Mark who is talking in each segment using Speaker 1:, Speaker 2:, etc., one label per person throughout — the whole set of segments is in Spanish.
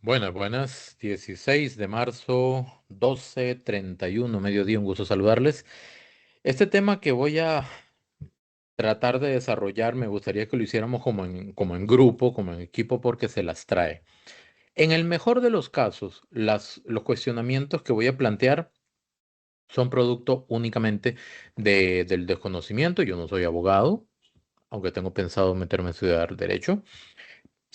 Speaker 1: Buenas, buenas. 16 de marzo, 12:31, mediodía. Un gusto saludarles. Este tema que voy a tratar de desarrollar, me gustaría que lo hiciéramos como en grupo, como en equipo, porque se las trae. En el mejor de los casos, los cuestionamientos que voy a plantear son producto únicamente del desconocimiento. Yo no soy abogado, aunque tengo pensado meterme a estudiar derecho.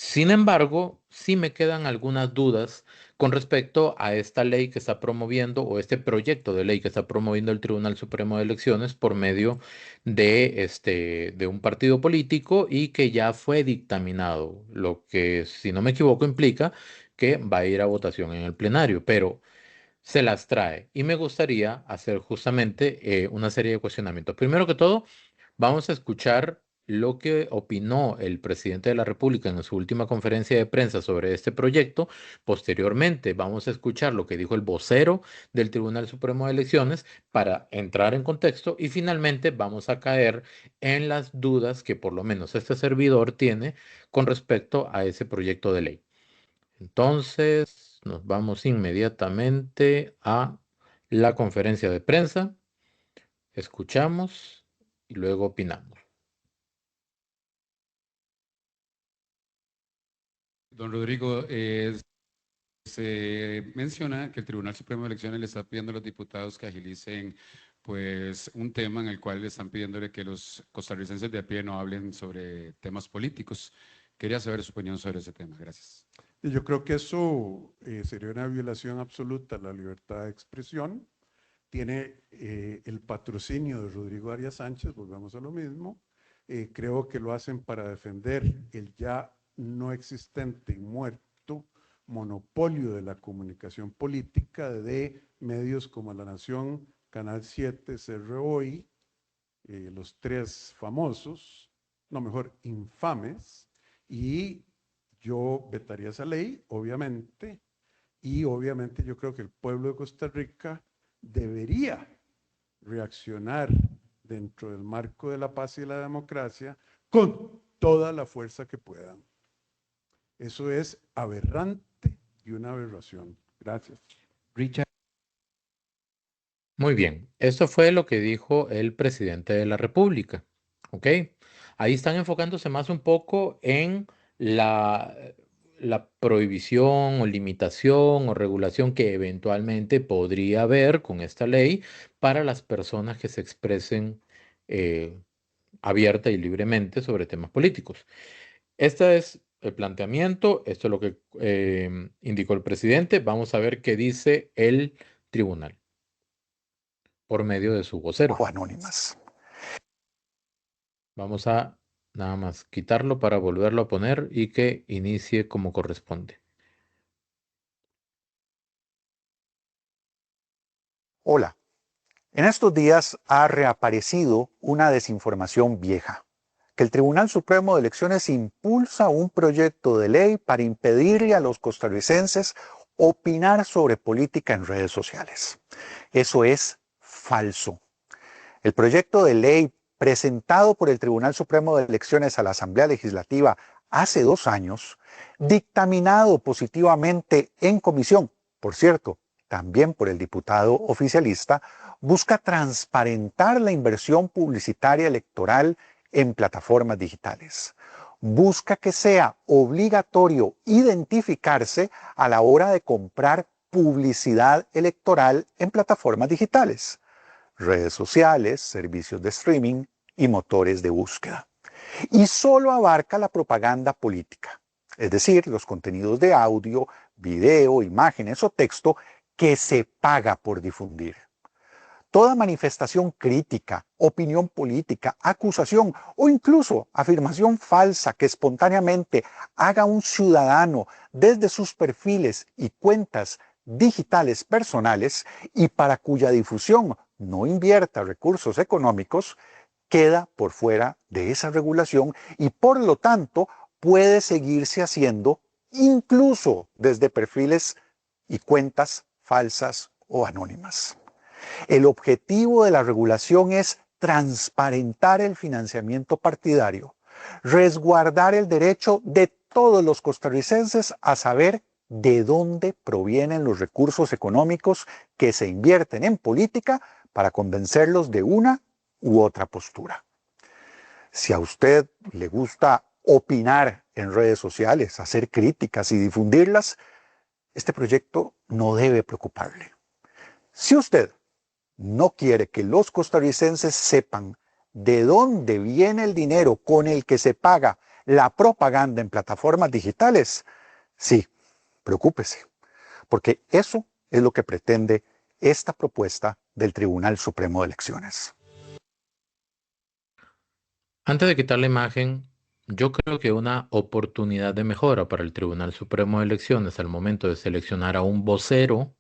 Speaker 1: Sin embargo, sí me quedan algunas dudas con respecto a esta ley que está promoviendo o este proyecto de ley que está promoviendo el Tribunal Supremo de Elecciones por medio de un partido político y que ya fue dictaminado, lo que, si no me equivoco, implica que va a ir a votación en el plenario, pero se las trae y me gustaría hacer justamente una serie de cuestionamientos. Primero que todo, vamos a escuchar lo que opinó el presidente de la República en su última conferencia de prensa sobre este proyecto. Posteriormente, vamos a escuchar lo que dijo el vocero del Tribunal Supremo de Elecciones para entrar en contexto y finalmente vamos a caer en las dudas que por lo menos este servidor tiene con respecto a ese proyecto de ley. Entonces, nos vamos inmediatamente a la conferencia de prensa, escuchamos y luego opinamos.
Speaker 2: Don Rodrigo, se menciona que el Tribunal Supremo de Elecciones le está pidiendo a los diputados que agilicen pues un tema en el cual le están pidiéndole que los costarricenses de a pie no hablen sobre temas políticos. Quería saber su opinión sobre ese tema. Gracias.
Speaker 3: Y yo creo que eso sería una violación absoluta a la libertad de expresión. Tiene el patrocinio de Rodrigo Arias Sánchez, volvemos a lo mismo. Creo que lo hacen para defender el ya no existente y muerto monopolio de la comunicación política de medios como La Nación, Canal 7, CR los tres famosos, no mejor, infames, y yo vetaría esa ley, obviamente, y obviamente yo creo que el pueblo de Costa Rica debería reaccionar dentro del marco de la paz y la democracia con toda la fuerza que puedan. Eso es aberrante y una aberración. Gracias.
Speaker 2: Richard.
Speaker 1: Muy bien, esto fue lo que dijo el presidente de la República. ¿Ok? Ahí están enfocándose más un poco en la, la prohibición o limitación o regulación que eventualmente podría haber con esta ley para las personas que se expresen eh, abierta y libremente sobre temas políticos. Este es el planteamiento, esto es lo que indicó el presidente. Vamos a ver qué dice el tribunal por medio de su vocero.
Speaker 4: O anónimas.
Speaker 1: Vamos a nada más quitarlo para volverlo a poner y que inicie como corresponde.
Speaker 4: Hola. En estos días ha reaparecido una desinformación vieja, que el Tribunal Supremo de Elecciones impulsa un proyecto de ley para impedirle a los costarricenses opinar sobre política en redes sociales. Eso es falso. El proyecto de ley presentado por el Tribunal Supremo de Elecciones a la Asamblea Legislativa hace 2 años, dictaminado positivamente en comisión, por cierto, también por el diputado oficialista, busca transparentar la inversión publicitaria electoral en plataformas digitales. Busca que sea obligatorio identificarse a la hora de comprar publicidad electoral en plataformas digitales, redes sociales, servicios de streaming y motores de búsqueda. Y solo abarca la propaganda política, es decir, los contenidos de audio, video, imágenes o texto que se paga por difundir. Toda manifestación crítica, opinión política, acusación o incluso afirmación falsa que espontáneamente haga un ciudadano desde sus perfiles y cuentas digitales personales y para cuya difusión no invierta recursos económicos, queda por fuera de esa regulación y por lo tanto puede seguirse haciendo incluso desde perfiles y cuentas falsas o anónimas. El objetivo de la regulación es transparentar el financiamiento partidario, resguardar el derecho de todos los costarricenses a saber de dónde provienen los recursos económicos que se invierten en política para convencerlos de una u otra postura. Si a usted le gusta opinar en redes sociales, hacer críticas y difundirlas, este proyecto no debe preocuparle. Si usted no quiere que los costarricenses sepan de dónde viene el dinero con el que se paga la propaganda en plataformas digitales, sí, preocúpese, porque eso es lo que pretende esta propuesta del Tribunal Supremo de Elecciones.
Speaker 1: Antes de quitar la imagen, yo creo que una oportunidad de mejora para el Tribunal Supremo de Elecciones al momento de seleccionar a un vocero,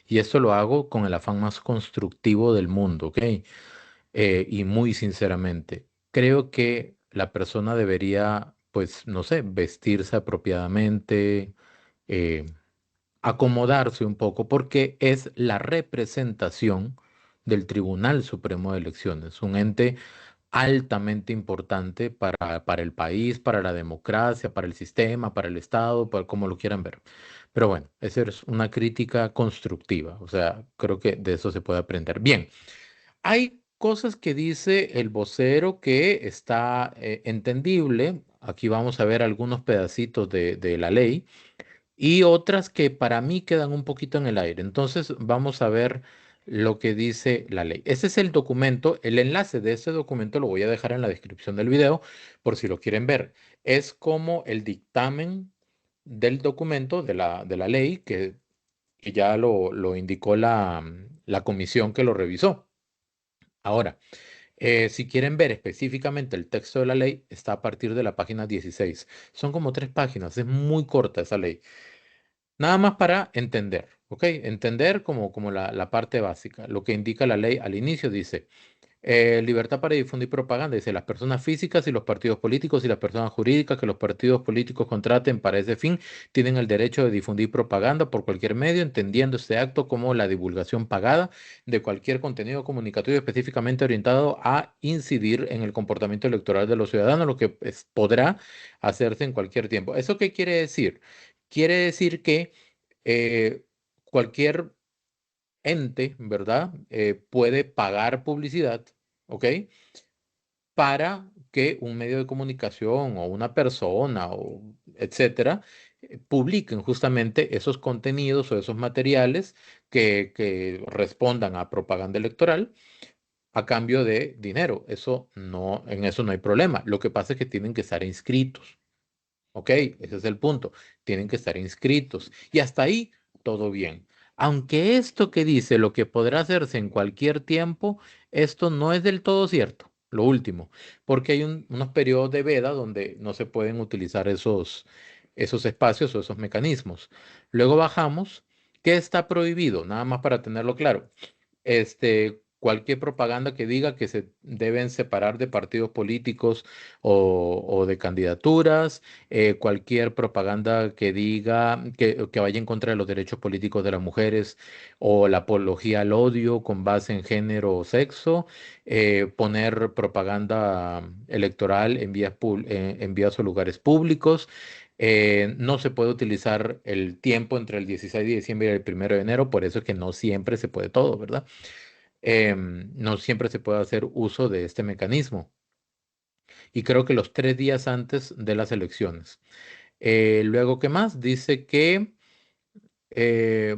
Speaker 1: y esto lo hago con el afán más constructivo del mundo, ¿ok? Y muy sinceramente, creo que la persona debería, pues, no sé, vestirse apropiadamente, eh, acomodarse un poco, porque es la representación del Tribunal Supremo de Elecciones, un ente altamente importante para el país, para la democracia, para el sistema, para el Estado, para como lo quieran ver. Pero bueno, esa es una crítica constructiva, o sea, creo que de eso se puede aprender. Bien, hay cosas que dice el vocero que está entendible. Aquí vamos a ver algunos pedacitos de la ley y otras que para mí quedan un poquito en el aire. Entonces vamos a ver lo que dice la ley. Ese es el documento, el enlace de ese documento lo voy a dejar en la descripción del video por si lo quieren ver. Es como el dictamen del documento de la ley que ya lo indicó la comisión que lo revisó. Ahora, si quieren ver específicamente el texto de la ley, está a partir de la página 16. Son como 3 páginas, es muy corta esa ley. Nada más para entender, ¿ok? Entender como la parte básica. Lo que indica la ley al inicio dice, libertad para difundir propaganda. Dice, las personas físicas y los partidos políticos y las personas jurídicas que los partidos políticos contraten para ese fin tienen el derecho de difundir propaganda por cualquier medio, entendiendo este acto como la divulgación pagada de cualquier contenido comunicativo específicamente orientado a incidir en el comportamiento electoral de los ciudadanos, lo que podrá hacerse en cualquier tiempo. ¿Eso qué quiere decir? Quiere decir que eh, cualquier ente, ¿verdad? Puede pagar publicidad, ¿ok? Para que un medio de comunicación o una persona o etcétera publiquen justamente esos contenidos o esos materiales que respondan a propaganda electoral a cambio de dinero. Eso no, en eso no hay problema. Lo que pasa es que tienen que estar inscritos. Ok, ese es el punto. Tienen que estar inscritos. Y hasta ahí, todo bien. Aunque esto que dice lo que podrá hacerse en cualquier tiempo, esto no es del todo cierto. Lo último, porque hay unos periodos de veda donde no se pueden utilizar esos espacios o esos mecanismos. Luego bajamos. ¿Qué está prohibido? Nada más para tenerlo claro. Cualquier propaganda que diga que se deben separar de partidos políticos o de candidaturas, cualquier propaganda que diga que vaya en contra de los derechos políticos de las mujeres o la apología al odio con base en género o sexo, poner propaganda electoral en vías o lugares públicos. No se puede utilizar el tiempo entre el 16 de diciembre y el 1 de enero, por eso es que no siempre se puede todo, ¿verdad? No siempre se puede hacer uso de este mecanismo. Y creo que los 3 días antes de las elecciones. Luego, ¿qué más? Dice que eh,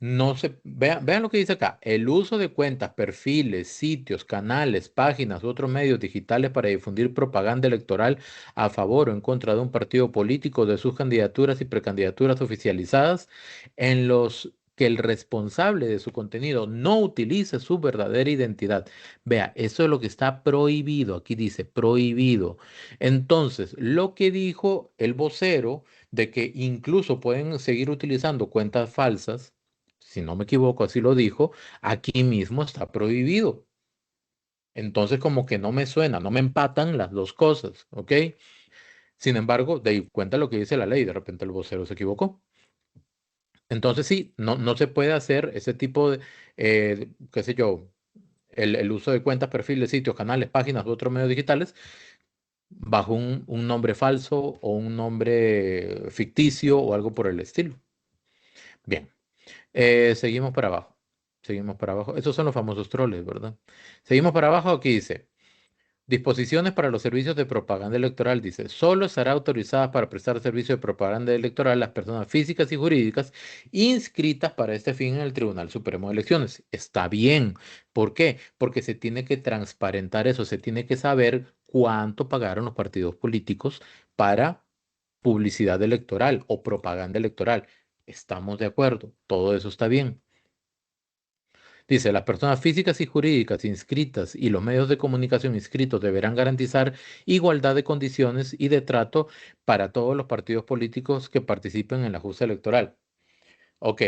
Speaker 1: no se, vean lo que dice acá, el uso de cuentas, perfiles, sitios, canales, páginas u otros medios digitales para difundir propaganda electoral a favor o en contra de un partido político, de sus candidaturas y precandidaturas oficializadas, en los que el responsable de su contenido no utilice su verdadera identidad. Vea, eso es lo que está prohibido, aquí dice prohibido. Entonces, lo que dijo el vocero de que incluso pueden seguir utilizando cuentas falsas, si no me equivoco, así lo dijo, aquí mismo está prohibido. Entonces, como que no me suena, no me empatan las dos cosas, ¿ok? Sin embargo, de ahí cuenta lo que dice la ley, de repente el vocero se equivocó. Entonces, sí, no se puede hacer ese tipo de, qué sé yo, el uso de cuentas, perfiles, sitios, canales, páginas u otros medios digitales bajo un nombre falso o un nombre ficticio o algo por el estilo. Bien, seguimos para abajo. Seguimos para abajo. Esos son los famosos troles, ¿verdad? Seguimos para abajo. Aquí dice. Disposiciones para los servicios de propaganda electoral. Dice, solo será autorizadas para prestar servicio de propaganda electoral las personas físicas y jurídicas inscritas para este fin en el Tribunal Supremo de Elecciones. Está bien. ¿Por qué? Porque se tiene que transparentar eso, se tiene que saber cuánto pagaron los partidos políticos para publicidad electoral o propaganda electoral. Estamos de acuerdo, todo eso está bien. Dice, las personas físicas y jurídicas inscritas y los medios de comunicación inscritos deberán garantizar igualdad de condiciones y de trato para todos los partidos políticos que participen en la justa electoral. Ok,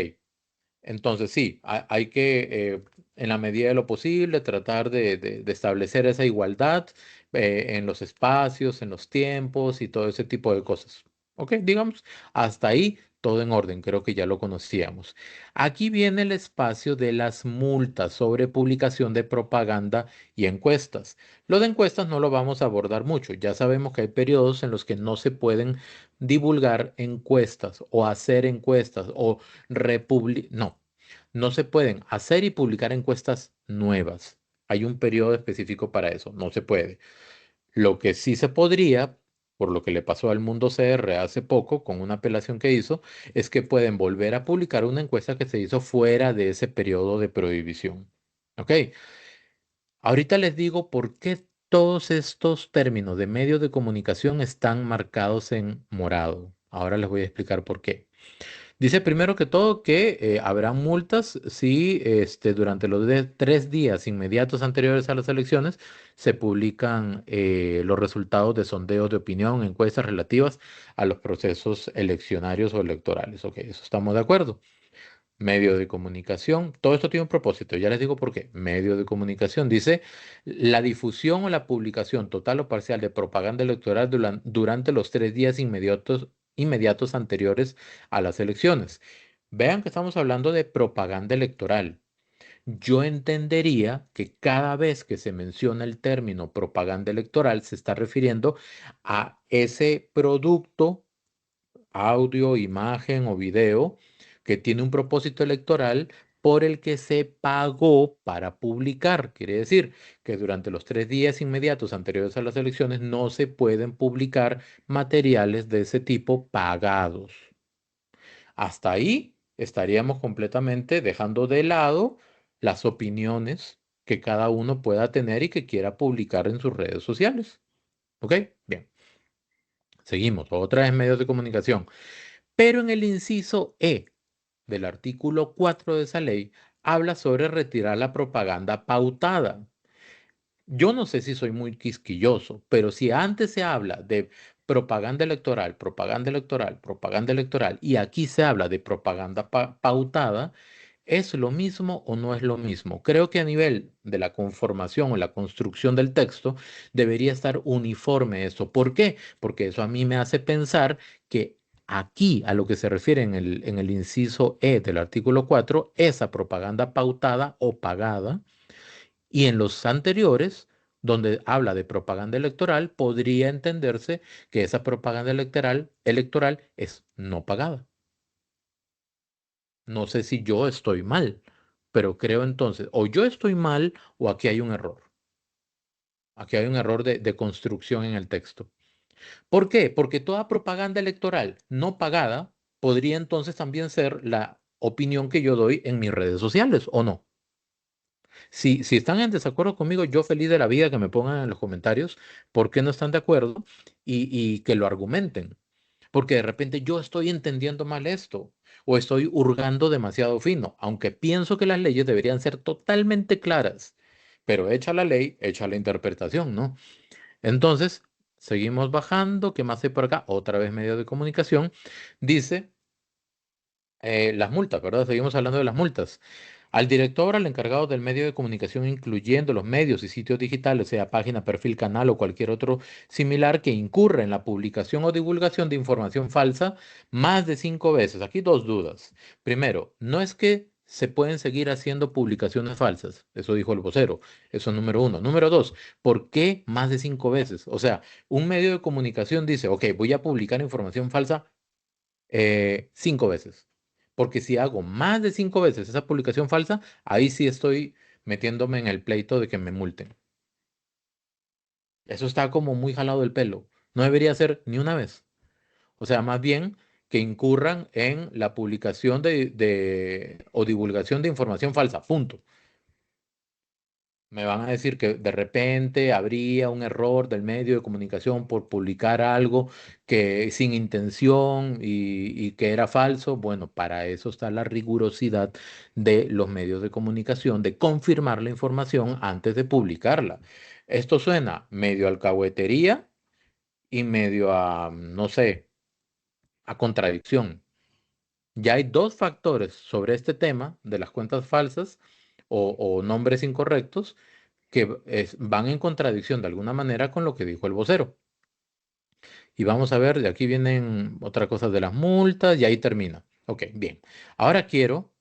Speaker 1: entonces sí, hay que, en la medida de lo posible, tratar de establecer esa igualdad en los espacios, en los tiempos y todo ese tipo de cosas. Ok, digamos, hasta ahí todo en orden, creo que ya lo conocíamos. Aquí viene el espacio de las multas sobre publicación de propaganda y encuestas. Lo de encuestas no lo vamos a abordar mucho, ya sabemos que hay periodos en los que no se pueden divulgar encuestas o hacer encuestas o no, no se pueden hacer y publicar encuestas nuevas. Hay un periodo específico para eso, no se puede. Lo que sí se podría, por lo que le pasó al Mundo CR hace poco con una apelación que hizo, es que pueden volver a publicar una encuesta que se hizo fuera de ese periodo de prohibición. ¿Ok? Ahorita les digo por qué todos estos términos de medios de comunicación están marcados en morado. Ahora les voy a explicar por qué. Dice primero que todo que habrá multas si durante los 3 días inmediatos anteriores a las elecciones se publican los resultados de sondeos de opinión, encuestas relativas a los procesos eleccionarios o electorales. Ok, eso estamos de acuerdo. Medio de comunicación, todo esto tiene un propósito, ya les digo por qué. Medio de comunicación dice la difusión o la publicación total o parcial de propaganda electoral durante los 3 días inmediatos anteriores a las elecciones. Vean que estamos hablando de propaganda electoral. Yo entendería que cada vez que se menciona el término propaganda electoral se está refiriendo a ese producto audio, imagen o video que tiene un propósito electoral por el que se pagó para publicar. Quiere decir que durante los 3 días inmediatos anteriores a las elecciones no se pueden publicar materiales de ese tipo pagados. Hasta ahí estaríamos completamente dejando de lado las opiniones que cada uno pueda tener y que quiera publicar en sus redes sociales. ¿Ok? Bien. Seguimos. Otra vez medios de comunicación. Pero en el inciso E del artículo 4 de esa ley habla sobre retirar la propaganda pautada. Yo no sé si soy muy quisquilloso, pero si antes se habla de propaganda electoral, propaganda electoral, propaganda electoral, y aquí se habla de propaganda pautada, ¿es lo mismo o no es lo mismo? Creo que a nivel de la conformación o la construcción del texto debería estar uniforme eso. ¿Por qué? Porque eso a mí me hace pensar que aquí, a lo que se refiere en el inciso E del artículo 4, esa propaganda pautada o pagada, y en los anteriores, donde habla de propaganda electoral, podría entenderse que esa propaganda electoral es no pagada. No sé si yo estoy mal, pero creo entonces, o yo estoy mal o aquí hay un error. Aquí hay un error de construcción en el texto. ¿Por qué? Porque toda propaganda electoral no pagada podría entonces también ser la opinión que yo doy en mis redes sociales, ¿o no? Si están en desacuerdo conmigo, yo feliz de la vida que me pongan en los comentarios por qué no están de acuerdo y que lo argumenten. Porque de repente yo estoy entendiendo mal esto o estoy hurgando demasiado fino, aunque pienso que las leyes deberían ser totalmente claras, pero hecha la ley, hecha la interpretación, ¿no? Entonces, seguimos bajando. ¿Qué más hay por acá? Otra vez medio de comunicación. Dice las multas, ¿verdad? Seguimos hablando de las multas. Al director, al encargado del medio de comunicación, incluyendo los medios y sitios digitales, sea página, perfil, canal o cualquier otro similar que incurra en la publicación o divulgación de información falsa más de 5 veces. Aquí dos dudas. Primero, no es que se pueden seguir haciendo publicaciones falsas. Eso dijo el vocero. Eso es número uno. Número dos, ¿por qué más de 5 veces? O sea, un medio de comunicación dice, ok, voy a publicar información falsa 5 veces. Porque si hago más de 5 veces esa publicación falsa, ahí sí estoy metiéndome en el pleito de que me multen. Eso está como muy jalado del pelo. No debería ser ni una vez. O sea, más bien que incurran en la publicación o divulgación de información falsa. Punto. Me van a decir que de repente habría un error del medio de comunicación por publicar algo que sin intención y que era falso. Bueno, para eso está la rigurosidad de los medios de comunicación, de confirmar la información antes de publicarla. Esto suena medio alcahuetería y medio a, no sé, a contradicción. Ya hay dos factores sobre este tema de las cuentas falsas o nombres incorrectos que van en contradicción de alguna manera con lo que dijo el vocero. Y vamos a ver, de aquí vienen otra cosa de las multas y ahí termina. Ok, bien. Ahora quiero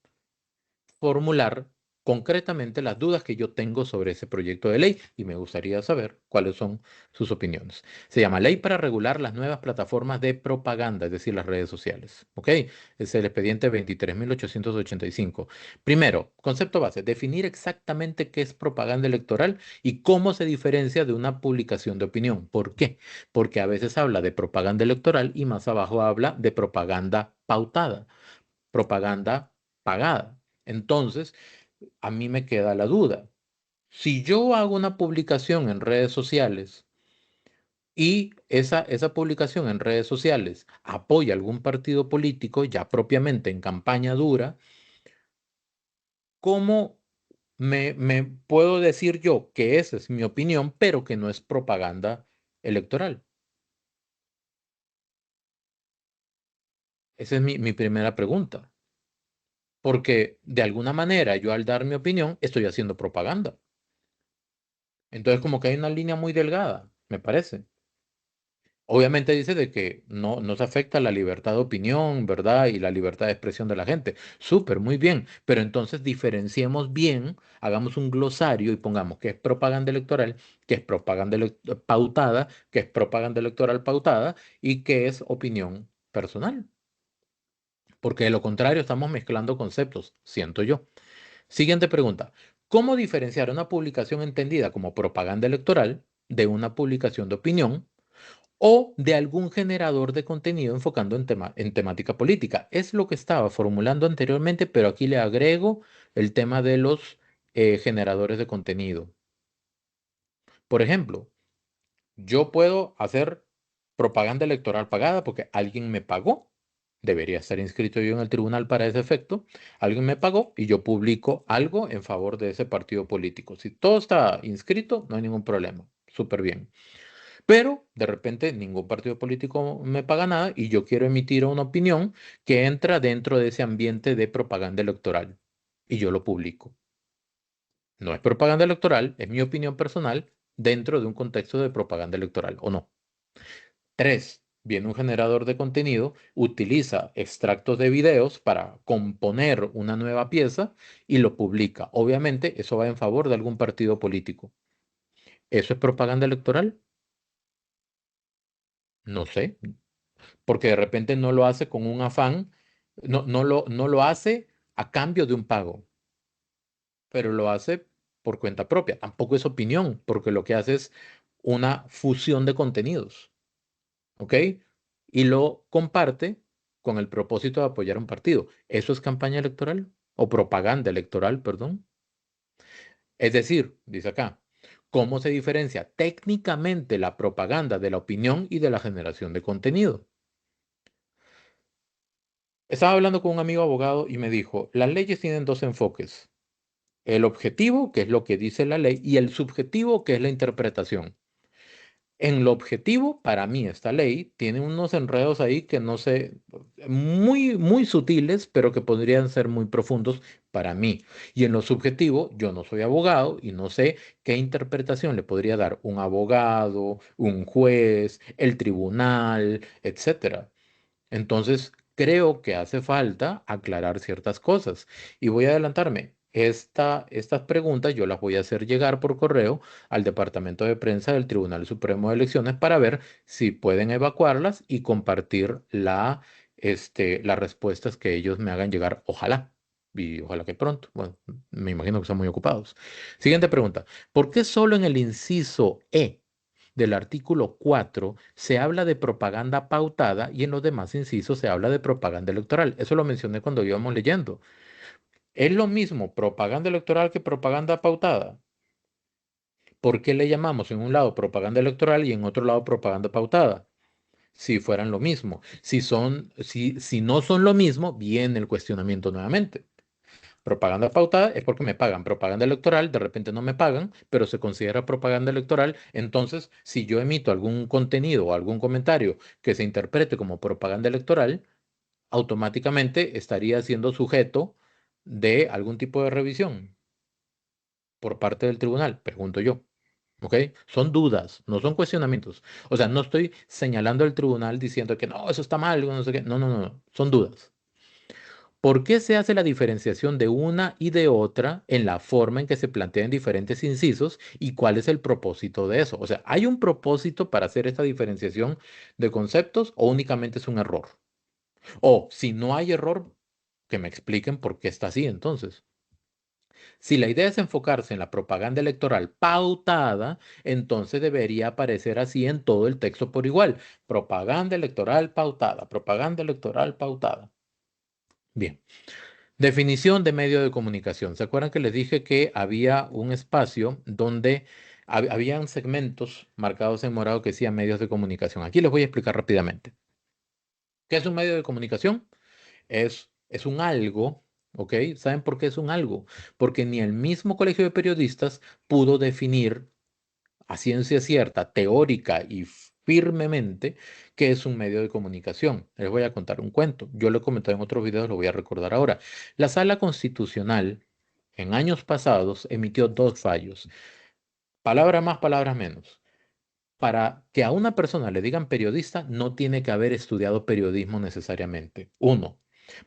Speaker 1: formular concretamente las dudas que yo tengo sobre ese proyecto de ley y me gustaría saber cuáles son sus opiniones. Se llama Ley para regular las nuevas plataformas de propaganda, es decir, las redes sociales. ¿Ok? Es el expediente 23.885. Primero, concepto base, definir exactamente qué es propaganda electoral y cómo se diferencia de una publicación de opinión. ¿Por qué? Porque a veces habla de propaganda electoral y más abajo habla de propaganda pautada, propaganda pagada. Entonces, a mí me queda la duda. Si yo hago una publicación en redes sociales y esa publicación en redes sociales apoya algún partido político ya propiamente en campaña dura, ¿cómo me puedo decir yo que esa es mi opinión, pero que no es propaganda electoral? Esa es mi primera pregunta. Porque de alguna manera yo al dar mi opinión estoy haciendo propaganda. Entonces como que hay una línea muy delgada, me parece. Obviamente dice de que no se afecta la libertad de opinión, ¿verdad? Y la libertad de expresión de la gente. Súper, muy bien. Pero entonces diferenciemos bien, hagamos un glosario y pongamos qué es propaganda electoral, qué es propaganda pautada, qué es propaganda electoral pautada y qué es opinión personal. Porque de lo contrario estamos mezclando conceptos, siento yo. Siguiente pregunta. ¿Cómo diferenciar una publicación entendida como propaganda electoral de una publicación de opinión o de algún generador de contenido enfocando en temática política? Es lo que estaba formulando anteriormente, pero aquí le agrego el tema de los generadores de contenido. Por ejemplo, yo puedo hacer propaganda electoral pagada porque alguien me pagó. Debería estar inscrito yo en el tribunal para ese efecto. Alguien me pagó y yo publico algo en favor de ese partido político. Si todo está inscrito, no hay ningún problema. Súper bien. Pero de repente ningún partido político me paga nada y yo quiero emitir una opinión que entra dentro de ese ambiente de propaganda electoral y yo lo publico. No es propaganda electoral, es mi opinión personal dentro de un contexto de propaganda electoral, ¿o no? Tres, viene un generador de contenido, utiliza extractos de videos para componer una nueva pieza y lo publica. Obviamente, eso va en favor de algún partido político. ¿Eso es propaganda electoral? No sé, porque de repente no lo hace con un afán, no lo hace a cambio de un pago, pero lo hace por cuenta propia. Tampoco es opinión, porque lo que hace es una fusión de contenidos. ¿Ok? Y lo comparte con el propósito de apoyar a un partido. ¿Eso es campaña electoral? O propaganda electoral, perdón. Es decir, dice acá, ¿cómo se diferencia técnicamente la propaganda de la opinión y de la generación de contenido? Estaba hablando con un amigo abogado y me dijo, las leyes tienen dos enfoques. El objetivo, que es lo que dice la ley, y el subjetivo, que es la interpretación. En lo objetivo, para mí, esta ley tiene unos enredos ahí que no sé, muy, muy sutiles, pero que podrían ser muy profundos para mí. Y en lo subjetivo, yo no soy abogado y no sé qué interpretación le podría dar un abogado, un juez, el tribunal, etcétera. Entonces, creo que hace falta aclarar ciertas cosas. Y voy a adelantarme. Estas preguntas yo las voy a hacer llegar por correo al Departamento de Prensa del Tribunal Supremo de Elecciones para ver si pueden evacuarlas y compartir las respuestas que ellos me hagan llegar. Ojalá. Y ojalá que pronto. Bueno, me imagino que están muy ocupados. Siguiente pregunta. ¿Por qué solo en el inciso E del artículo 4 se habla de propaganda pautada y en los demás incisos se habla de propaganda electoral? Eso lo mencioné cuando íbamos leyendo. ¿Es lo mismo propaganda electoral que propaganda pautada? ¿Por qué le llamamos en un lado propaganda electoral y en otro lado propaganda pautada? Si fueran lo mismo. Si no son lo mismo, viene el cuestionamiento nuevamente. Propaganda pautada es porque me pagan. Propaganda electoral, de repente no me pagan, pero se considera propaganda electoral. Entonces, si yo emito algún contenido o algún comentario que se interprete como propaganda electoral, automáticamente estaría siendo sujeto de algún tipo de revisión por parte del tribunal, pregunto yo. ¿Ok? Son dudas, no son cuestionamientos. O sea, no estoy señalando al tribunal diciendo que no, eso está mal, no sé qué. No, no, no, no. Son dudas. ¿Por qué se hace la diferenciación de una y de otra en la forma en que se plantean diferentes incisos y cuál es el propósito de eso? O sea, ¿hay un propósito para hacer esta diferenciación de conceptos o únicamente es un error? O si no hay error, que me expliquen por qué está así entonces. Si la idea es enfocarse en la propaganda electoral pautada, entonces debería aparecer así en todo el texto por igual. Propaganda electoral pautada, propaganda electoral pautada. Bien. Definición de medio de comunicación. ¿Se acuerdan que les dije que había un espacio donde habían segmentos marcados en morado que decían medios de comunicación? Aquí les voy a explicar rápidamente. ¿Qué es un medio de comunicación? Es un algo, ¿ok? ¿Saben por qué es un algo? Porque ni el mismo Colegio de Periodistas pudo definir a ciencia cierta, teórica y firmemente qué es un medio de comunicación. Les voy a contar un cuento. Yo lo he comentado en otros videos, lo voy a recordar ahora. La Sala Constitucional en años pasados emitió dos fallos. Palabras más, palabras menos. Para que a una persona le digan periodista, no tiene que haber estudiado periodismo necesariamente. Uno,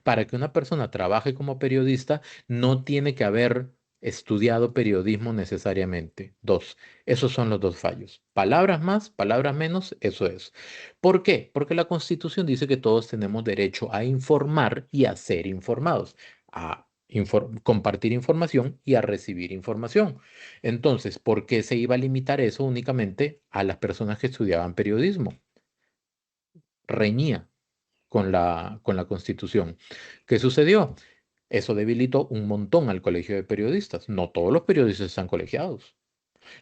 Speaker 1: para que una persona trabaje como periodista, no tiene que haber estudiado periodismo necesariamente. Dos, esos son los dos fallos. Palabras más, palabras menos, eso es. ¿Por qué? Porque la Constitución dice que todos tenemos derecho a informar y a ser informados, a compartir información y a recibir información. Entonces, ¿por qué se iba a limitar eso únicamente a las personas que estudiaban periodismo? Reñía con la Constitución. ¿Qué sucedió? Eso debilitó un montón al colegio de periodistas. No todos los periodistas están colegiados.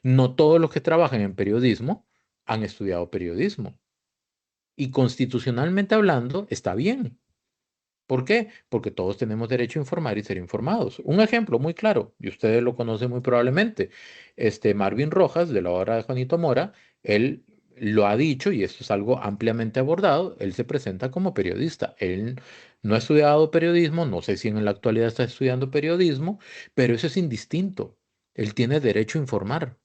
Speaker 1: No todos los que trabajan en periodismo han estudiado periodismo. Y constitucionalmente hablando, está bien. ¿Por qué? Porque todos tenemos derecho a informar y ser informados. Un ejemplo muy claro, y ustedes lo conocen muy probablemente, Marvin Rojas, de la obra de Juanito Mora, él lo ha dicho y esto es algo ampliamente abordado, él se presenta como periodista. Él no ha estudiado periodismo, no sé si en la actualidad está estudiando periodismo, pero eso es indistinto. Él tiene derecho a informar.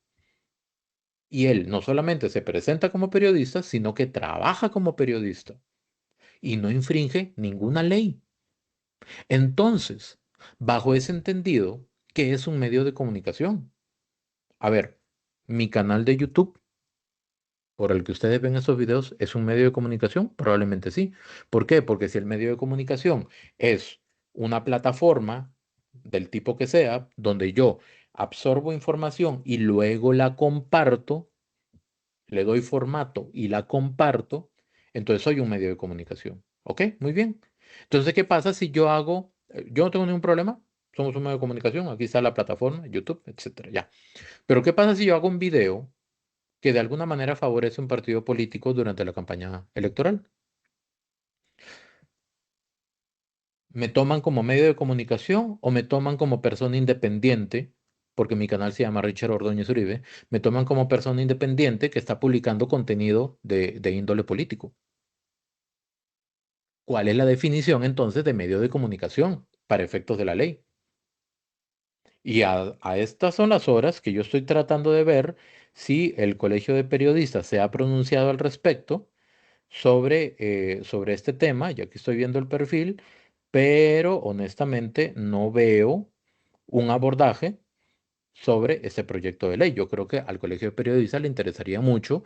Speaker 1: Y él no solamente se presenta como periodista, sino que trabaja como periodista y no infringe ninguna ley. Entonces, bajo ese entendido, ¿qué es un medio de comunicación? A ver, mi canal de YouTube, por el que ustedes ven estos videos, ¿es un medio de comunicación? Probablemente sí. ¿Por qué? Porque si el medio de comunicación es una plataforma del tipo que sea, donde yo absorbo información y luego la comparto, le doy formato y la comparto, entonces soy un medio de comunicación. ¿Ok? Muy bien. Entonces, ¿qué pasa si yo no tengo ningún problema, somos un medio de comunicación, aquí está la plataforma, YouTube, etcétera, ya. Pero ¿qué pasa si yo hago un video que de alguna manera favorece un partido político durante la campaña electoral? ¿Me toman como medio de comunicación o me toman como persona independiente? Porque mi canal se llama Richard Ordóñez Uribe. Me toman como persona independiente que está publicando contenido de índole político. ¿Cuál es la definición entonces de medio de comunicación para efectos de la ley? Y a estas son las horas que yo estoy tratando de ver si el Colegio de Periodistas se ha pronunciado al respecto sobre este tema, ya que estoy viendo el perfil, pero honestamente no veo un abordaje sobre este proyecto de ley. Yo creo que al Colegio de Periodistas le interesaría mucho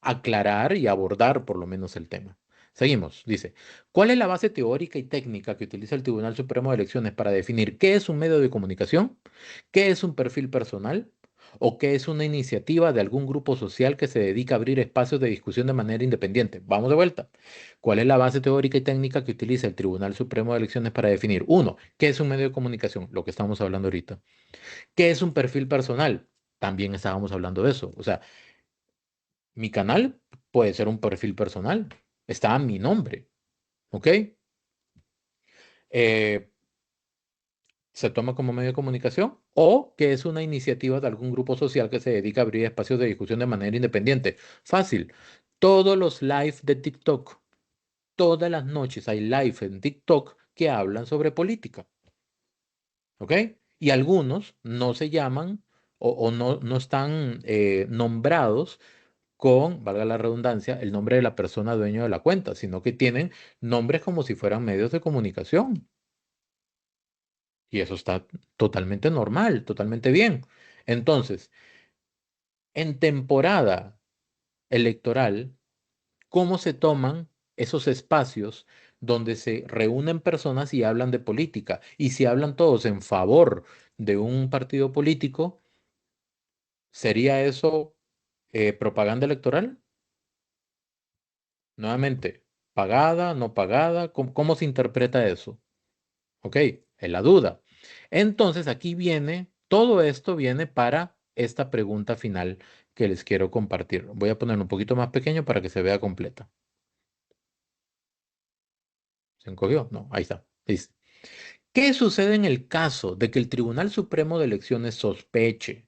Speaker 1: aclarar y abordar por lo menos el tema. Seguimos, dice, ¿cuál es la base teórica y técnica que utiliza el Tribunal Supremo de Elecciones para definir qué es un medio de comunicación, qué es un perfil personal o qué es una iniciativa de algún grupo social que se dedica a abrir espacios de discusión de manera independiente? Vamos de vuelta. ¿Cuál es la base teórica y técnica que utiliza el Tribunal Supremo de Elecciones para definir, uno, qué es un medio de comunicación? Lo que estamos hablando ahorita. ¿Qué es un perfil personal? También estábamos hablando de eso. O sea, mi canal puede ser un perfil personal. Está mi nombre, ¿ok? Eh, se toma como medio de comunicación o que es una iniciativa de algún grupo social que se dedica a abrir espacios de discusión de manera independiente. Fácil. Todos los live de TikTok, todas las noches hay live en TikTok que hablan sobre política, ¿ok? Y algunos no se llaman o no están nombrados con, valga la redundancia, el nombre de la persona dueño de la cuenta, sino que tienen nombres como si fueran medios de comunicación. Y eso está totalmente normal, totalmente bien. Entonces, en temporada electoral, ¿cómo se toman esos espacios donde se reúnen personas y hablan de política? Y si hablan todos en favor de un partido político, ¿sería eso propaganda electoral? Nuevamente, pagada, no pagada, ¿cómo se interpreta eso? Ok, es la duda. Entonces aquí viene, todo esto viene para esta pregunta final que les quiero compartir. Voy a poner un poquito más pequeño para que se vea completa. ¿Se encogió? No, ahí está. Dice, ¿qué sucede en el caso de que el Tribunal Supremo de Elecciones sospeche,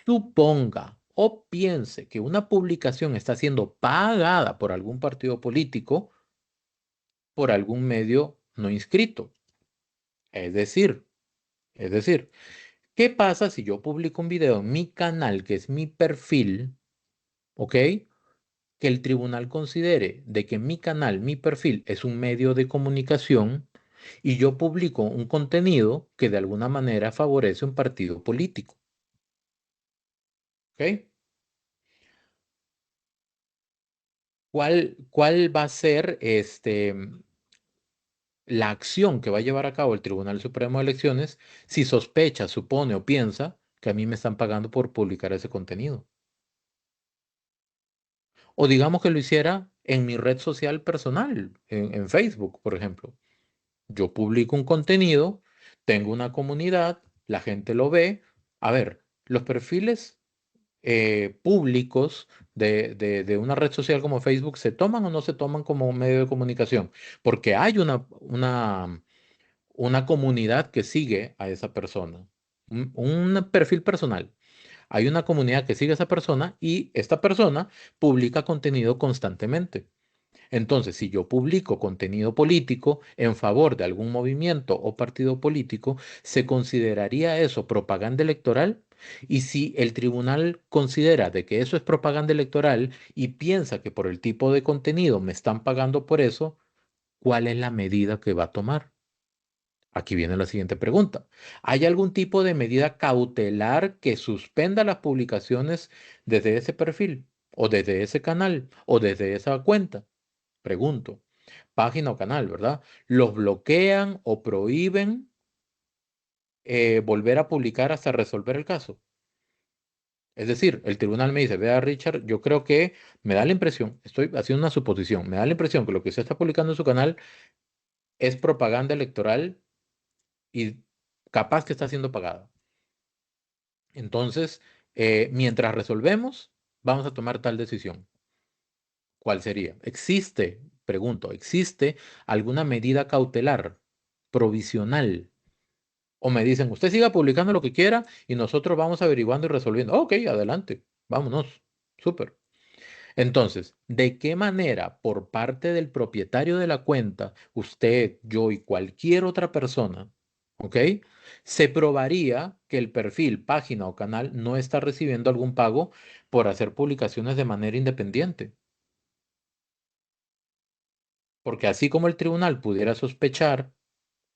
Speaker 1: suponga o piense que una publicación está siendo pagada por algún partido político, por algún medio no inscrito? Es decir, es decir, ¿qué pasa si yo publico un video en mi canal, que es mi perfil, ¿ok? Que el tribunal considere de que mi canal, mi perfil es un medio de comunicación y yo publico un contenido que de alguna manera favorece un partido político, ¿ok? ¿Cuál va a ser la acción que va a llevar a cabo el Tribunal Supremo de Elecciones si sospecha, supone o piensa que a mí me están pagando por publicar ese contenido? O digamos que lo hiciera en mi red social personal, en Facebook, por ejemplo. Yo publico un contenido, tengo una comunidad, la gente lo ve. A ver, los perfiles públicos de una red social como Facebook se toman o no se toman como un medio de comunicación, porque hay una comunidad que sigue a esa persona, un perfil personal. Hay una comunidad que sigue a esa persona y esta persona publica contenido constantemente. Entonces, si yo publico contenido político en favor de algún movimiento o partido político, ¿se consideraría eso propaganda electoral? Y si el tribunal considera de que eso es propaganda electoral y piensa que por el tipo de contenido me están pagando por eso, ¿cuál es la medida que va a tomar? Aquí viene la siguiente pregunta. ¿Hay algún tipo de medida cautelar que suspenda las publicaciones desde ese perfil o desde ese canal o desde esa cuenta? Pregunto. Página o canal, ¿verdad? ¿Los bloquean o prohíben volver a publicar hasta resolver el caso? Es decir, el tribunal me dice, vea Richard, yo creo que me da la impresión, estoy haciendo una suposición, me da la impresión que lo que usted está publicando en su canal es propaganda electoral y capaz que está siendo pagada. Entonces, mientras resolvemos, vamos a tomar tal decisión. ¿Cuál sería? ¿Existe, pregunto, existe alguna medida cautelar, provisional? O me dicen, usted siga publicando lo que quiera y nosotros vamos averiguando y resolviendo. Ok, adelante, vámonos. Súper. Entonces, ¿de qué manera por parte del propietario de la cuenta, usted, yo y cualquier otra persona, ok, se probaría que el perfil, página o canal no está recibiendo algún pago por hacer publicaciones de manera independiente? Porque así como el tribunal pudiera sospechar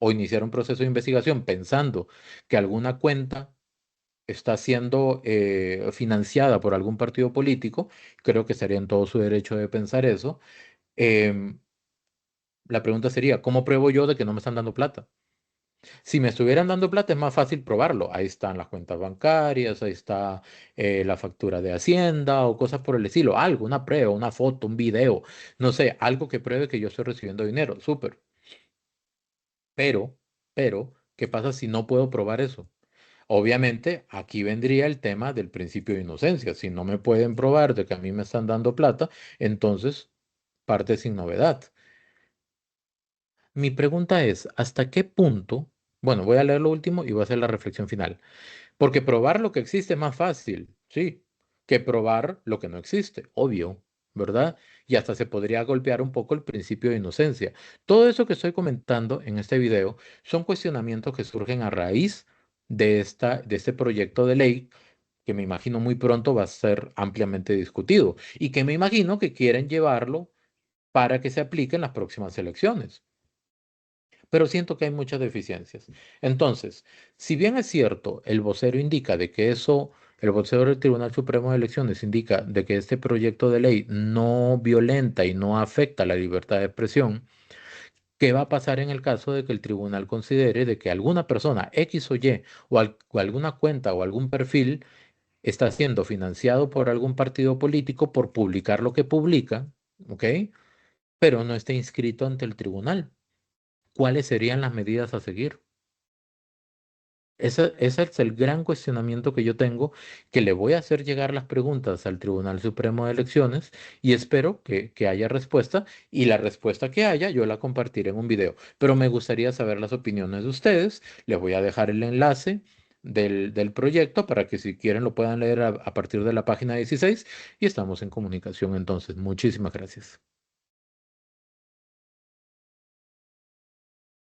Speaker 1: o iniciar un proceso de investigación pensando que alguna cuenta está siendo financiada por algún partido político, creo que estaría en todo su derecho de pensar eso. Em, la pregunta sería, ¿cómo pruebo yo de que no me están dando plata? Si me estuvieran dando plata es más fácil probarlo. Ahí están las cuentas bancarias, ahí está la factura de Hacienda o cosas por el estilo. Algo, una prueba, una foto, un video, no sé, algo que pruebe que yo estoy recibiendo dinero. Súper. Pero, ¿qué pasa si no puedo probar eso? Obviamente, aquí vendría el tema del principio de inocencia. Si no me pueden probar de que a mí me están dando plata, entonces parte sin novedad. Mi pregunta es, ¿hasta qué punto? Bueno, voy a leer lo último y voy a hacer la reflexión final. Porque probar lo que existe es más fácil, sí, que probar lo que no existe, obvio, ¿verdad? Y hasta se podría golpear un poco el principio de inocencia. Todo eso que estoy comentando en este video son cuestionamientos que surgen a raíz de este proyecto de ley que me imagino muy pronto va a ser ampliamente discutido y que me imagino que quieren llevarlo para que se aplique en las próximas elecciones, pero siento que hay muchas deficiencias. Entonces, si bien es cierto, el vocero indica de que eso, el vocero del Tribunal Supremo de Elecciones indica de que este proyecto de ley no violenta y no afecta la libertad de expresión, ¿qué va a pasar en el caso de que el tribunal considere de que alguna persona X o Y o alguna cuenta o algún perfil está siendo financiado por algún partido político por publicar lo que publica, ¿ok? Pero no está inscrito ante el tribunal? ¿Cuáles serían las medidas a seguir? Ese es el gran cuestionamiento que yo tengo, que le voy a hacer llegar las preguntas al Tribunal Supremo de Elecciones y espero que haya respuesta y la respuesta que haya yo la compartiré en un video. Pero me gustaría saber las opiniones de ustedes. Les voy a dejar el enlace del proyecto para que si quieren lo puedan leer a partir de la página 16 y estamos en comunicación entonces. Muchísimas gracias.